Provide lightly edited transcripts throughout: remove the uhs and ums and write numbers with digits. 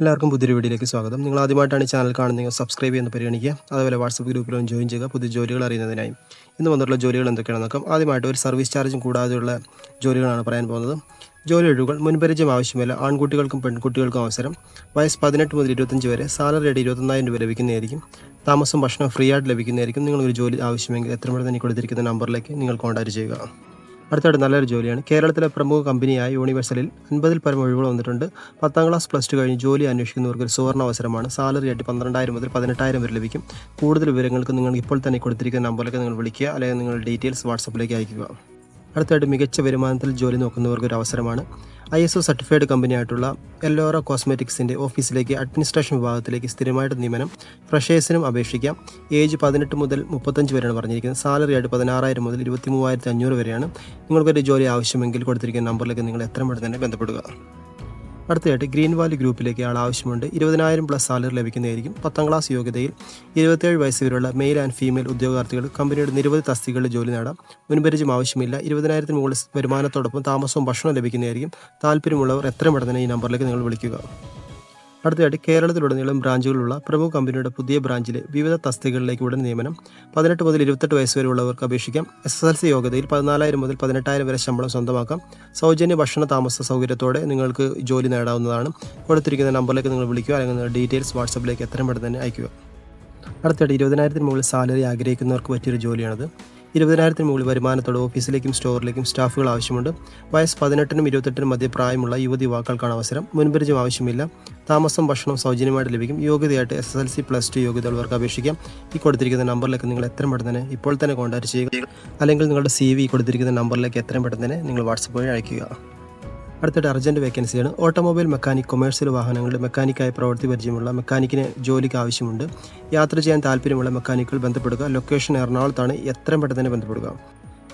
എല്ലാവർക്കും പുതിയൊരു വീഡിയോയിലേക്ക് സ്വാഗതം. നിങ്ങൾ ആദ്യമായിട്ടാണ് ഈ ചാനൽ കാണുന്നതെങ്കിൽ സബ്സ്ക്രൈബ് ചെയ്യുന്ന പരിഗണിക്കുക. അതുപോലെ വാട്സപ്പ് ഗ്രൂപ്പിലും ജോയിൻ ചെയ്യുക പുതിയ ജോലികൾ അറിയുന്നതിനായി. ഇന്ന് വന്നിട്ടുള്ള ജോലികൾ എന്തൊക്കെയാണെന്ന് നോക്കാം. ആദ്യമായിട്ട് ഒരു സർവീസ് ചാർജും കൂടാതെയുള്ള ജോലികളാണ് പറയാൻ പോകുന്നത്. ജോലി ഒഴിവുകൾ: മുൻപരിചയം ആവശ്യമില്ല, ആൺകുട്ടികൾക്കും പെൺകുട്ടികൾക്കും അവസരം. വയസ്സ് 18 മുതൽ 25 വരെ. സാലറി ആയിട്ട് 21,000 രൂപ ലഭിക്കുന്നതായിരിക്കും. താമസം ഭക്ഷണം ഫ്രീ ആയിട്ട് ലഭിക്കുന്നതായിരിക്കും. നിങ്ങളൊരു ജോലി ആവശ്യമെങ്കിൽ എത്രയും പെട്ടെന്ന് കൊടുത്തിരിക്കുന്ന നമ്പറിലേക്ക് നിങ്ങൾ കോൺടാക്ട് ചെയ്യുക. അടുത്തായിട്ട് നല്ലൊരു ജോലിയാണ്. കേരളത്തിലെ പ്രമുഖ കമ്പനിയായ യൂണിവേഴ്സലിൽ 50-ൽ പരം ഒഴിവുകൾ വന്നിട്ടുണ്ട്. 10ാം ക്ലാസ് പ്ലസ് ടു കഴിഞ്ഞ് ജോലി അന്വേഷിക്കുന്നവർക്ക് ഒരു സുവർണ്ണ അവസരമാണ്. സാലറി ആയിട്ട് 12,000 മുതൽ 18,000 വരെ ലഭിക്കും. കൂടുതൽ വിവരങ്ങൾക്ക് നിങ്ങൾ ഇപ്പോൾ തന്നെ കൊടുത്തിരിക്കുന്ന നമ്പറിലേക്ക് നിങ്ങൾ വിളിക്കുക, അല്ലെങ്കിൽ നിങ്ങളുടെ ഡീറ്റെയിൽസ് വാട്സപ്പിലേക്ക് അയയ്ക്കുക. അടുത്തായിട്ട് മികച്ച വരുമാനത്തിൽ ജോലി നോക്കുന്നവർക്ക് ഒരു അവസരമാണ്. ISO സർട്ടിഫൈഡ് കമ്പനിയായിട്ടുള്ള എല്ലോറ കോസ്മെറ്റിക്സിൻ്റെ ഓഫീസിലേക്ക് അഡ്മിനിസ്ട്രേഷൻ വിഭാഗത്തിലേക്ക് സ്ഥിരമായിട്ട് നിയമനം. ഫ്രഷേഴ്സിനും അപേക്ഷിക്കാം. ഏജ് 18 മുതൽ 35 വരെയാണ് പറഞ്ഞിരിക്കുന്നത്. സാലറി ആയിട്ട് 16,000 മുതൽ 23,500 വരെയാണ്. നിങ്ങൾക്കൊരു ജോലി ആവശ്യമെങ്കിൽ കൊടുത്തിരിക്കുന്ന നമ്പറിലേക്ക് നിങ്ങൾ എത്രയും പെട്ടെന്ന് തന്നെ ബന്ധപ്പെടുക. അടുത്തതായിട്ട് ഗ്രീൻ വാലി ഗ്രൂപ്പിലേക്ക് ആൾ ആവശ്യമുണ്ട്. 20,000 പ്ലസ് സാലറി ലഭിക്കുന്നതായിരിക്കും. 10ാം ക്ലാസ് യോഗ്യതയിൽ 27 വയസ്സ് വരെയുള്ള മെയിൽ ആൻഡ് ഫീമെയിൽ ഉദ്യോഗാർത്ഥികൾ കമ്പനിയുടെ നിരവധി തസ്തികകളിൽ ജോലി നേടാം. മുൻപരിചയം ആവശ്യമില്ല. 20,000 മുകളിൽ വരുമാനത്തോടൊപ്പം താമസവും ഭക്ഷണവും ലഭിക്കുന്നതായിരിക്കും. താല്പര്യമുള്ളവർ എത്രയും പെട്ടെന്ന് ഈ നമ്പറിലേക്ക് നിങ്ങൾ വിളിക്കുക. അടുത്തതായിട്ട് കേരളത്തിലുടനീളം ബ്രാഞ്ചുകളുള്ള പ്രമുഖ കമ്പനിയുടെ പുതിയ ബ്രാഞ്ചിലെ വിവിധ തസ്തികകളിലേക്ക് ഉടൻ നിയമനം. 18 മുതൽ 28 വയസ്സ് വരെ ഉള്ളവർക്ക് അപേക്ഷിക്കാം. SSLC യോഗ്യതയിൽ 14,000 മുതൽ 18,000 വരെ ശമ്പളം സ്വന്തമാക്കാം. സൗജന്യ ഭക്ഷണ താമസ സൗകര്യത്തോടെ നിങ്ങൾക്ക് ജോലി നേടാവുന്നതാണ്. കൊടുത്തിരിക്കുന്ന നമ്പറിലേക്ക് നിങ്ങൾ വിളിക്കുക, അല്ലെങ്കിൽ നിങ്ങളുടെ ഡീറ്റെയിൽസ് വാട്സപ്പിലേക്ക് എത്രയും പെട്ടെന്ന് തന്നെ അയയ്ക്കുക. അടുത്തായിട്ട് 20,000 മുകളിൽ സാലറി ആഗ്രഹിക്കുന്നവർക്ക് പറ്റിയൊരു ജോലിയാണത്. 20,000 മുകളിൽ വരുമാനത്തോടെ ഓഫീസിലേക്കും സ്റ്റോറിലേക്കും സ്റ്റാഫുകൾ ആവശ്യമുണ്ട്. വയസ്സ് 18-നും 28-നും മധ്യ പ്രായമുള്ള യുവതി യുവാക്കൾക്കാണ് അവസരം. മുൻപരിചയം ആവശ്യമില്ല. താമസം ഭക്ഷണം സൗജന്യമായിട്ട് ലഭിക്കും. യോഗ്യതയായിട്ട് SSLC പ്ലസ് ടു യോഗ്യതയുള്ളവർക്ക് അപേക്ഷിക്കാം. ഈ കൊടുത്തിരിക്കുന്ന നമ്പറിലേക്ക് നിങ്ങൾ എത്രയും പെട്ടെന്ന് തന്നെ ഇപ്പോൾ തന്നെ കോൺടാക്ട് ചെയ്യുക, അല്ലെങ്കിൽ നിങ്ങളുടെ CV കൊടുത്തിരിക്കുന്ന നമ്പറിലേക്ക് എത്രയും പെട്ടെന്ന് തന്നെ നിങ്ങൾ വാട്സപ്പ് വഴി അയയ്ക്കുക. അടുത്തിട്ട് അർജൻറ്റ് വേക്കൻസിയാണ്. ഓട്ടോമൊബൈൽ മെക്കാനിക്, കൊമേഴ്സ്യൽ വാഹനങ്ങളുടെ മെക്കാനിക്കായി പ്രവൃത്തി പരിചയമുള്ള മെക്കാനിക്കിന് ജോലിക്ക് ആവശ്യമുണ്ട്. യാത്ര ചെയ്യാൻ താല്പര്യമുള്ള മെക്കാനിക്കുകൾ ബന്ധപ്പെടുക. ലൊക്കേഷൻ എറണാകുളത്താണ്. എത്രയും പെട്ടെന്ന് തന്നെ ബന്ധപ്പെടുക.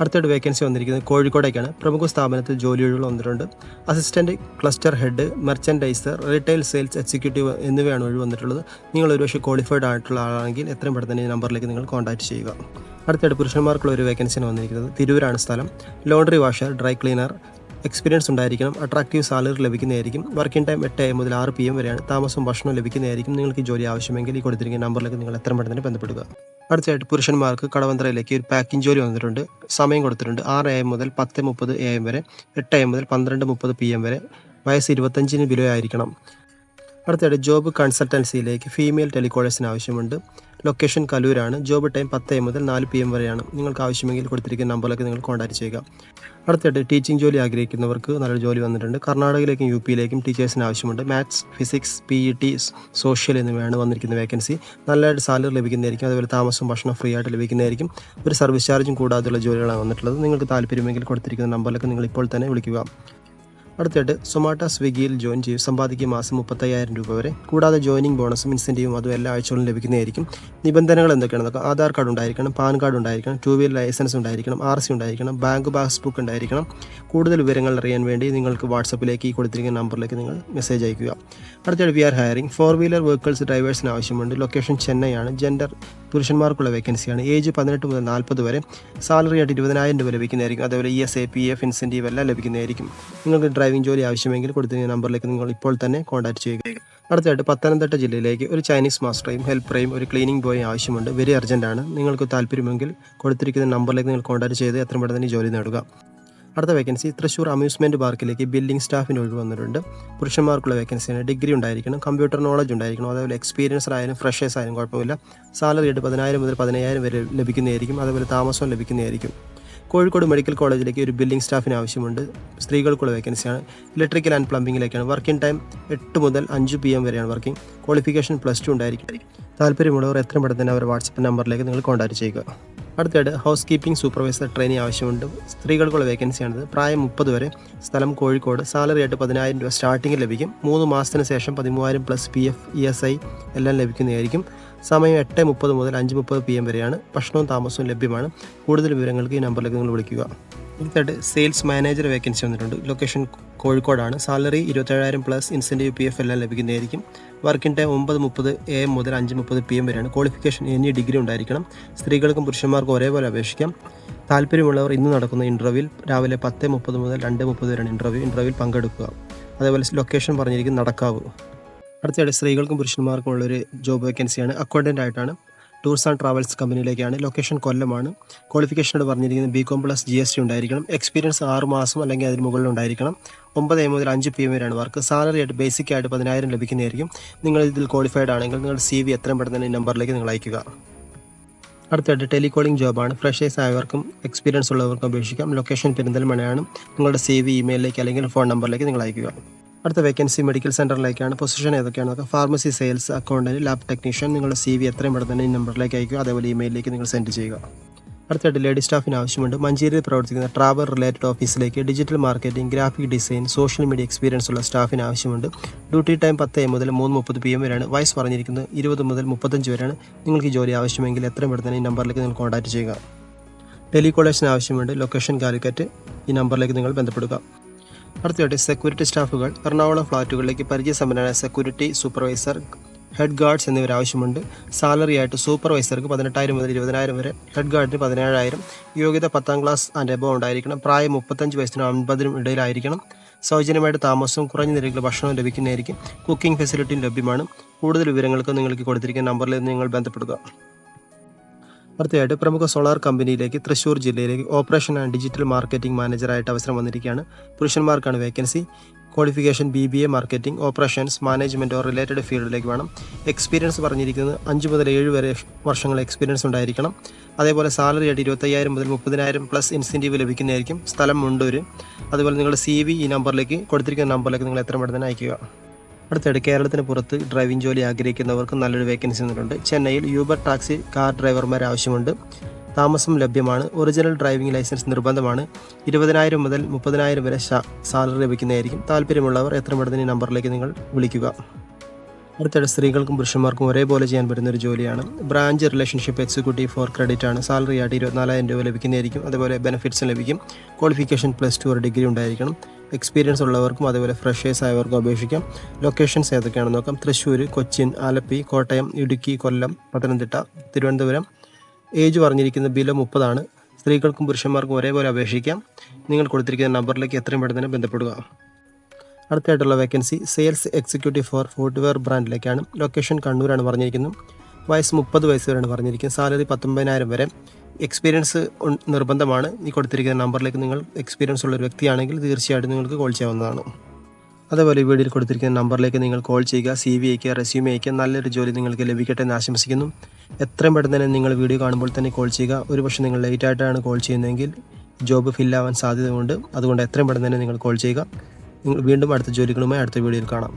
അടുത്തായിട്ട് വേക്കൻസി വന്നിരിക്കുന്നത് കോഴിക്കോടേക്കാണ്. പ്രമുഖ സ്ഥാപനത്തിൽ ജോലി ഒഴിവുകൾ വന്നിട്ടുണ്ട്. Assistant, cluster head, merchandiser, retail sales executive എന്നിവയാണ് ഒഴിവ് വന്നിട്ടുള്ളത്. നിങ്ങൾ ഒരുപക്ഷെ ക്വാളിഫൈഡ് ആയിട്ടുള്ള ആളാണെങ്കിൽ എത്രയും പെട്ടെന്ന് തന്നെ ഈ നമ്പറിലേക്ക് നിങ്ങൾ കോൺടാക്ട് ചെയ്യുക. അടുത്തായിട്ട് പുരുഷന്മാർക്കുള്ള ഒരു വേക്കൻസിയാണ് വന്നിരിക്കുന്നത്. തിരൂരാണ് സ്ഥലം. Laundry washer, dry cleaner, experience ഉണ്ടായിരിക്കണം. അട്രാക്റ്റീവ് സാലറി ലഭിക്കുന്നതായിരിക്കും. വർക്കിംഗ് ടൈം 8 AM മുതൽ 6 PM വരെയാണ്. താമസം ഭക്ഷണം ലഭിക്കുന്നതായിരിക്കും. നിങ്ങൾക്ക് ഈ ജോലി ആവശ്യമെങ്കിൽ ഈ കൊടുത്തിരിക്കുന്ന നമ്പറിലേക്ക് നിങ്ങൾ എത്രയും പെട്ടെന്ന് ബന്ധപ്പെടുക. അടുത്തതായിട്ട് പുരുഷന്മാർക്ക് കടവന്ത്രയിലേക്ക് ഒരു പാക്കിംഗ് ജോലി വന്നിട്ടുണ്ട്. സമയം കൊടുത്തിട്ടുണ്ട്. 6 AM മുതൽ 10:30 AM വരെ. 8 AM മുതൽ 12:30 PM വരെ. വയസ്സ് 25-ന് ബിലോ ആയിരിക്കണം. അടുത്തതായിട്ട് ജോബ് കൺസൾട്ടൻസിയിലേക്ക് ഫീമെയിൽ ടെലികോളേഴ്സിന് ആവശ്യമുണ്ട്. ലൊക്കേഷൻ കലൂരാണ്. ജോബ് ടൈം 10 AM മുതൽ 4 PM വരെയാണ്. നിങ്ങൾക്ക് ആവശ്യമെങ്കിൽ കൊടുത്തിരിക്കുന്ന നമ്പറിലേക്ക് നിങ്ങൾ കോൺടാക്ട് ചെയ്യുക. അടുത്തായിട്ട് ടീച്ചിങ് ജോലി ആഗ്രഹിക്കുന്നവർക്ക് നല്ലൊരു ജോലി വന്നിട്ടുണ്ട്. കർണാടകയിലേക്കും UP-യിലേക്കും ടീച്ചേഴ്സിന് ആവശ്യമുണ്ട്. മാത്സ്, ഫിസിക്സ്, PET, സോഷ്യൽ എന്നിവയാണ് വന്നിരിക്കുന്ന വേക്കൻസി. നല്ലതായിട്ട് സാലറി ലഭിക്കുന്നതായിരിക്കും. അതുപോലെ താമസം ഭക്ഷണം ഫ്രീ ആയിട്ട് ലഭിക്കുന്നതായിരിക്കും. ഒരു സർവീസ് ചാർജും കൂടാതെയുള്ള ജോലികളാണ് വന്നിട്ടുള്ളത്. നിങ്ങൾക്ക് താല്പര്യമെങ്കിൽ കൊടുത്തിരിക്കുന്ന നമ്പറിലേക്ക് നിങ്ങൾ ഇപ്പോൾ തന്നെ വിളിക്കുക. അടുത്തായിട്ട് സൊമാറ്റോ, സ്വിഗ്ഗിയിൽ ജോയിൻ ചെയ്യും. സമ്പാദിക്കുക മാസം 35,000 രൂപ വരെ. കൂടാതെ ജോയിനിങ് ബോണസും ഇൻസെൻറ്റീവും അതും എല്ലാ ആഴ്ചകളും ലഭിക്കുന്നതായിരിക്കും. നിബന്ധനകൾ എന്തൊക്കെയാണെന്നൊക്കെ: ആധാർ കാർഡ് ഉണ്ടായിരിക്കണം, പാൻ കാർഡ് ഉണ്ടായിരിക്കണം, 2 വീലർ ലൈസൻസ് ഉണ്ടായിരിക്കണം, RC ഉണ്ടായിരിക്കണം, ബാങ്ക് പാസ്ബുക്ക് ഉണ്ടായിരിക്കണം. കൂടുതൽ വിവരങ്ങൾ അറിയാൻ വേണ്ടി നിങ്ങൾക്ക് വാട്സപ്പിലേക്ക് ഈ കൊടുത്തിരിക്കുന്ന നമ്പറിലേക്ക് നിങ്ങൾ മെസ്സേജ് അയയ്ക്കുക. അടുത്തായിട്ട് we are hiring 4 wheeler vehicles ഡ്രൈവേഴ്സിന് ആവശ്യമുണ്ട്. ലൊക്കേഷൻ ചെന്നൈയാണ്. ജെൻഡർ പുരുഷന്മാർക്കുള്ള വേക്കൻസിയാണ്. ഏജ് 18 മുതൽ 40 വരെ. സാലറി ആയിട്ട് 20,000 രൂപ ലഭിക്കുന്നതായിരിക്കും. അതുപോലെ ESA, PF, ഇൻസെൻറ്റീവ് എല്ലാം ലഭിക്കുന്നതായിരിക്കും. നിങ്ങൾക്ക് ഡ്രൈവിംഗ് ജോലി ആവശ്യമെങ്കിൽ കൊടുത്തിരിക്കുന്ന നമ്പറിലേക്ക് നിങ്ങൾ ഇപ്പോൾ തന്നെ കോൺടാക്ട് ചെയ്യുക. അടുത്തായിട്ട് പത്തനംതിട്ട ജില്ലയിലേക്ക് ഒരു ചൈനീസ് മാസ്റ്ററേയും ഹെൽപ്പറേയും ഒരു ക്ലീനിങ് ബോയും ആവശ്യമുണ്ട്. വെരി അർജൻറ്റാണ്. നിങ്ങൾക്ക് താല്പര്യമെങ്കിൽ കൊടുത്തിരിക്കുന്ന നമ്പറിലേക്ക് നിങ്ങൾ കോൺടാക്ട് ചെയ്ത് എത്രയും പെട്ടെന്ന് ജോലി നേടുക. അടുത്ത വേക്കൻസി തൃശ്ശൂർ അമ്യൂസ്മെൻറ്റ് പാർക്കിലേക്ക് ബില്ലിംഗ് സ്റ്റാഫിന് ഒഴിവ് വന്നിട്ടുണ്ട്. പുരുഷന്മാർക്കുള്ള വേക്കൻസിയാണ്. ഡിഗ്രി ഉണ്ടായിരിക്കണം, കമ്പ്യൂട്ടർ നോളജ് ഉണ്ടായിരിക്കണം, അതേപോലെ എക്സ്പീരിയൻസ് ആയാലും ഫ്രഷേഴ്സ് ആയാലും കുഴപ്പമില്ല. സാലറി ആയിട്ട് 10,000 മുതൽ 15,000 വരെ ലഭിക്കുന്നതായിരിക്കും. അതേപോലെ താമസവും ലഭിക്കുന്നതായിരിക്കും. കോഴിക്കോട് മെഡിക്കൽ കോളേജിലേക്ക് ഒരു ബില്ലിംഗ് സ്റ്റാഫിന് ആവശ്യമുണ്ട്. സ്ത്രീകൾക്കുള്ള വേക്കൻസിയാണ്. ഇലക്ട്രിക്കൽ ആൻഡ് പ്ലംബിങ്ങിലേക്കാണ്. വർക്കിംഗ് ടൈം 8 മുതൽ 5 PM വരെയാണ് വർക്കിംഗ്. ക്വാളിഫിക്കേഷൻ +2 ഉണ്ടായിരിക്കും. താല്പര്യമുള്ളവർ എത്രയും പെട്ടെന്ന് തന്നെ അവർ വാട്സപ്പ് നമ്പറിലേക്ക് നിങ്ങൾ കോൺടാക്ട് ചെയ്യുക. അടുത്തായിട്ട് ഹൗസ് കീപ്പിംഗ് സൂപ്പർവൈസർ ട്രെയിനി ആവശ്യമുണ്ട്. സ്ത്രീകൾക്കുള്ള വേക്കൻസിയാണിത്. പ്രായം 30 വരെ. സ്ഥലം കോഴിക്കോട്. സാലറി ആയിട്ട് 10,000 രൂപ സ്റ്റാർട്ടിങ്ങിൽ ലഭിക്കും. 3 മാസത്തിന് ശേഷം 13,000 പ്ലസ് PF, ESI എല്ലാം ലഭിക്കുന്നതായിരിക്കും. സമയം 8:30 മുതൽ 5:30 PM വരെയാണ്. ഭക്ഷണവും താമസവും ലഭ്യമാണ്. കൂടുതൽ വിവരങ്ങൾക്ക് ഈ നമ്പറിലേക്ക് നിങ്ങൾ വിളിക്കുക. അടുത്തായിട്ട് സെയിൽസ് മാനേജർ വേക്കൻസി വന്നിട്ടുണ്ട്. ലൊക്കേഷൻ കോഴിക്കോടാണ്. സാലറി 27,000 പ്ലസ് ഇൻസെൻറ്റീവ്, PF എല്ലാം ലഭിക്കുന്നതായിരിക്കും. വർക്കിംഗ് ടൈം 9:30 AM മുതൽ 5:30 PM വരെയാണ്. ക്വാളിഫിക്കേഷൻ എനി ഡിഗ്രി ഉണ്ടായിരിക്കണം. സ്ത്രീകൾക്കും പുരുഷന്മാർക്കും ഒരേപോലെ അപേക്ഷിക്കാം. താല്പര്യമുള്ളവർ ഇന്ന് നടക്കുന്ന ഇൻ്റർവ്യൂവിൽ രാവിലെ 10:30 മുതൽ 2:30 വരെയാണ് ഇൻ്റർവ്യൂവിൽ പങ്കെടുക്കുക. അതേപോലെ ലൊക്കേഷൻ പറഞ്ഞിരിക്കും നടക്കാവ്. അടുത്തതായിട്ട് സ്ത്രീകൾക്കും പുരുഷന്മാർക്കും ഉള്ളൊരു ജോബ് വേക്കൻസിയാണ്. അക്കൗണ്ടൻ്റ് ആയിട്ടാണ്. ടൂർസ് ആൻഡ് ട്രാവൽസ് കമ്പനിയിലേക്കാണ്. ലൊക്കേഷൻ കൊല്ലമാണ്. ക്വാളിഫിക്കേഷനോട് പറഞ്ഞിരിക്കുന്നത് BCom+ GST ഉണ്ടായിരിക്കണം. എക്സ്പീരിയൻസ് 6 മാസം അല്ലെങ്കിൽ അതിന് മുകളിൽ ഉണ്ടായിരിക്കണം. 9 AM മുതൽ 5 PM വരെയാണ് വർക്ക്. സാലറി ആയിട്ട് ബേസിക് ആയിട്ട് 10,000 ലഭിക്കുന്നതായിരിക്കും. നിങ്ങൾ ഇതിൽ ക്വാളിഫൈഡ് ആണെങ്കിൽ നിങ്ങളുടെ CV എത്രയും പെട്ടെന്ന് ഈ നമ്പറിലേക്ക് നിങ്ങൾ അയക്കുക. അടുത്തായിട്ട് ടെലികോളിംഗ് ജോബാണ്. ഫ്രഷേഴ്സ് ആയവർക്കും എക്സ്പീരിയൻസ് ഉള്ളവർക്കും അപേക്ഷിക്കാം. ലൊക്കേഷൻ പെരിന്തൽമണ്ണയാണ്. നിങ്ങളുടെ CV ഇമെയിലിലേക്ക് അല്ലെങ്കിൽ ഫോൺ നമ്പറിലേക്ക് നിങ്ങൾ അയക്കുക. അടുത്ത വേക്കൻസി മെഡിക്കൽ സെൻറ്ററിലേക്കാണ്. പൊസിഷൻ ഏതൊക്കെയാണ് നോക്കാം. Pharmacy sales accountant, lab technician. നിങ്ങളുടെ CV എത്രയും പെട്ടെന്ന് തന്നെ ഈ നമ്പറിലേക്ക് അയക്കുക. അതേപോലെ ഇമെയിലിലേക്ക് നിങ്ങൾ സെൻഡ് ചെയ്യുക. അടുത്തായിട്ട് ലേഡി സ്റ്റാഫിന് ആവശ്യമുണ്ട്. മഞ്ചേരിയിൽ പ്രവർത്തിക്കുന്ന ട്രാവൽ റിലേറ്റഡ് ഓഫീസിലേക്ക് digital marketing, graphic design, social media experience ഉള്ള സ്റ്റാഫിന് ആവശ്യമുണ്ട്. ഡ്യൂട്ടി ടൈം 10 AM മുതൽ 3:30 PM വരെയാണ്. വയസ്സ് പറഞ്ഞിരിക്കുന്നത് 20 മുതൽ 35 വരെയാണ്. നിങ്ങൾക്ക് ഈ ജോലി ആവശ്യമെങ്കിൽ എത്രയും പെട്ടെന്ന് ഈ നമ്പറിലേക്ക് നിങ്ങൾ കോൺടാക്ട് ചെയ്യുക. ടെലികോളേഴ്സിന് ആവശ്യമുണ്ട്. ലൊക്കേഷൻ കാലിക്കറ്റ്. ഈ നമ്പറിലേക്ക് നിങ്ങൾ ബന്ധപ്പെടുക. അടുത്തതായിട്ട് സെക്യൂരിറ്റി സ്റ്റാഫുകൾ. എറണാകുളം ഫ്ലാറ്റുകളിലേക്ക് പരിചയസമ്പന്നരായ സെക്യൂരിറ്റി സൂപ്പർവൈസർ, ഹെഡ് ഗാർഡ്സ് എന്നിവർ ആവശ്യമുണ്ട്. സാലറി ആയിട്ട് സൂപ്പർവൈസർക്ക് 18,000 മുതൽ 20,000 വരെ, ഹെഡ് ഗാർഡിന് 17,000. യോഗ്യത 10ാം ക്ലാസ് ആൻഡ് എബോവ് ഉണ്ടായിരിക്കണം. പ്രായം 35 വയസ്സിനും 50നും ഇടയിലായിരിക്കണം. സൗജന്യമായിട്ട് താമസവും കുറഞ്ഞ നിരക്കിൽ ഭക്ഷണവും ലഭിക്കുന്നതായിരിക്കും. കുക്കിംഗ് ഫെസിലിറ്റിയും ലഭ്യമാണ്. കൂടുതൽ വിവരങ്ങൾക്ക് നിങ്ങൾക്ക് കൊടുത്തിരിക്കുന്ന നമ്പറിൽ നിങ്ങൾ ബന്ധപ്പെടുക. അടുത്തതായിട്ട് പ്രമുഖ സോളാർ കമ്പനിയിലേക്ക് തൃശ്ശൂർ ജില്ലയിലേക്ക് ഓപ്പറേഷൻ ആൻഡ് ഡിജിറ്റൽ മാർക്കറ്റിംഗ് മാനേജറായിട്ട് അവസരം വന്നിരിക്കുകയാണ്. പുരുഷന്മാർക്കാണ് vacancy. Qualification BBA marketing, operations, management or related ഫീൽഡിലേക്ക് വേണം. എക്സ്പീരിയൻസ് പറഞ്ഞിരിക്കുന്നത് 5 മുതൽ 7 വരെ വർഷങ്ങൾ എക്സ്പീരിയൻസ് ഉണ്ടായിരിക്കണം. അതേപോലെ സാലറി ആയിട്ട് 25,000 മുതൽ 30,000 പ്ലസ് ഇൻസെൻറ്റീവ് ലഭിക്കുന്നതായിരിക്കും. സ്ഥലം മുണ്ടൂർ. അതുപോലെ നിങ്ങളുടെ CV ഈ നമ്പറിലേക്ക് കൊടുത്തിരിക്കുന്ന നമ്പറിലേക്ക് നിങ്ങൾ എത്രയും പെട്ടെന്ന് അയക്കുക. അടുത്തായിട്ട് കേരളത്തിന് പുറത്ത് ഡ്രൈവിംഗ് ജോലി ആഗ്രഹിക്കുന്നവർക്ക് നല്ലൊരു വേക്കൻസി വന്നിട്ടുണ്ട്. ചെന്നൈയിൽ യൂബർ ടാക്സി കാർ ഡ്രൈവർമാർ ആവശ്യമുണ്ട്. താമസം ലഭ്യമാണ്. ഒറിജിനൽ ഡ്രൈവിംഗ് ലൈസൻസ് നിർബന്ധമാണ്. 20,000 മുതൽ 30,000 വരെ സാലറി ലഭിക്കുന്നതായിരിക്കും. താല്പര്യമുള്ളവർ എത്രയും പെട്ടെന്ന് ഈ നമ്പറിലേക്ക് നിങ്ങൾ വിളിക്കുക. അടുത്തിടെ സ്ത്രീകൾക്കും പുരുഷന്മാർക്കും ഒരേപോലെ ചെയ്യാൻ പറ്റുന്ന ഒരു ജോലിയാണ്. Branch relationship executive for credit ആണ്. സാലറി ആയിട്ട് 24,000 രൂപ ലഭിക്കുന്നതായിരിക്കും. അതുപോലെ ബെനിഫിറ്റ്സും ലഭിക്കും. ക്വാളിഫിക്കേഷൻ +2 ഒരു ഡിഗ്രി ഉണ്ടായിരിക്കണം. എക്സ്പീരിയൻസ് ഉള്ളവർക്കും അതുപോലെ ഫ്രഷേഴ്സ് ആയവർക്കും അപേക്ഷിക്കാം. ലൊക്കേഷൻസ് ഏതൊക്കെയാണെന്ന് നോക്കാം. തൃശ്ശൂർ, കൊച്ചിൻ, ആലപ്പി, കോട്ടയം, ഇടുക്കി, കൊല്ലം, പത്തനംതിട്ട, തിരുവനന്തപുരം. ഏജ് പറഞ്ഞിരിക്കുന്നത് ബിലോ 30 ആണ്. സ്ത്രീകൾക്കും പുരുഷന്മാർക്കും ഒരേപോലെ അപേക്ഷിക്കാം. നിങ്ങൾ കൊടുത്തിരിക്കുന്ന നമ്പറിലേക്ക് എത്രയും പെട്ടെന്ന് തന്നെ ബന്ധപ്പെടുക. അടുത്തായിട്ടുള്ള vacancy sales executive for footwear ബ്രാൻഡിലേക്കാണ്. ലൊക്കേഷൻ കണ്ണൂരാണ് പറഞ്ഞിരിക്കുന്നത്. വയസ്സ് 30 വയസ്സ് വരെയാണ് പറഞ്ഞിരിക്കുന്നത്. സാലറി 19,000 വരെ. എക്സ്പീരിയൻസ് നിർബന്ധമാണ്. ഈ കൊടുത്തിരിക്കുന്ന നമ്പറിലേക്ക് നിങ്ങൾ എക്സ്പീരിയൻസ് ഉള്ള ഒരു വ്യക്തിയാണെങ്കിൽ തീർച്ചയായിട്ടും നിങ്ങൾക്ക് കോൾ ചെയ്യാവുന്നതാണ്. അതേപോലെ ഈ വീഡിയോയിൽ കൊടുത്തിരിക്കുന്ന നമ്പറിലേക്ക് നിങ്ങൾ കോൾ ചെയ്യുക. CV അയക്കുക, റെസ്യൂമെ അയക്കുക. നല്ലൊരു ജോലി നിങ്ങൾക്ക് ലഭിക്കട്ടെ എന്ന് ആശംസിക്കുന്നു. എത്രയും പെട്ടെന്ന് തന്നെ നിങ്ങൾ വീഡിയോ കാണുമ്പോൾ തന്നെ കോൾ ചെയ്യുക. ഒരുപക്ഷെ നിങ്ങൾ ലേറ്റ് ആയിട്ടാണ് കോൾ ചെയ്യുന്നതെങ്കിൽ ജോബ് ഫില്ലാവാൻ സാധ്യതയുണ്ട്. അതുകൊണ്ട് എത്രയും പെട്ടെന്ന് തന്നെ നിങ്ങൾ കോൾ ചെയ്യുക. നിങ്ങൾ വീണ്ടും അടുത്ത ജോലികളുമായി അടുത്ത വീഡിയോയിൽ കാണാം.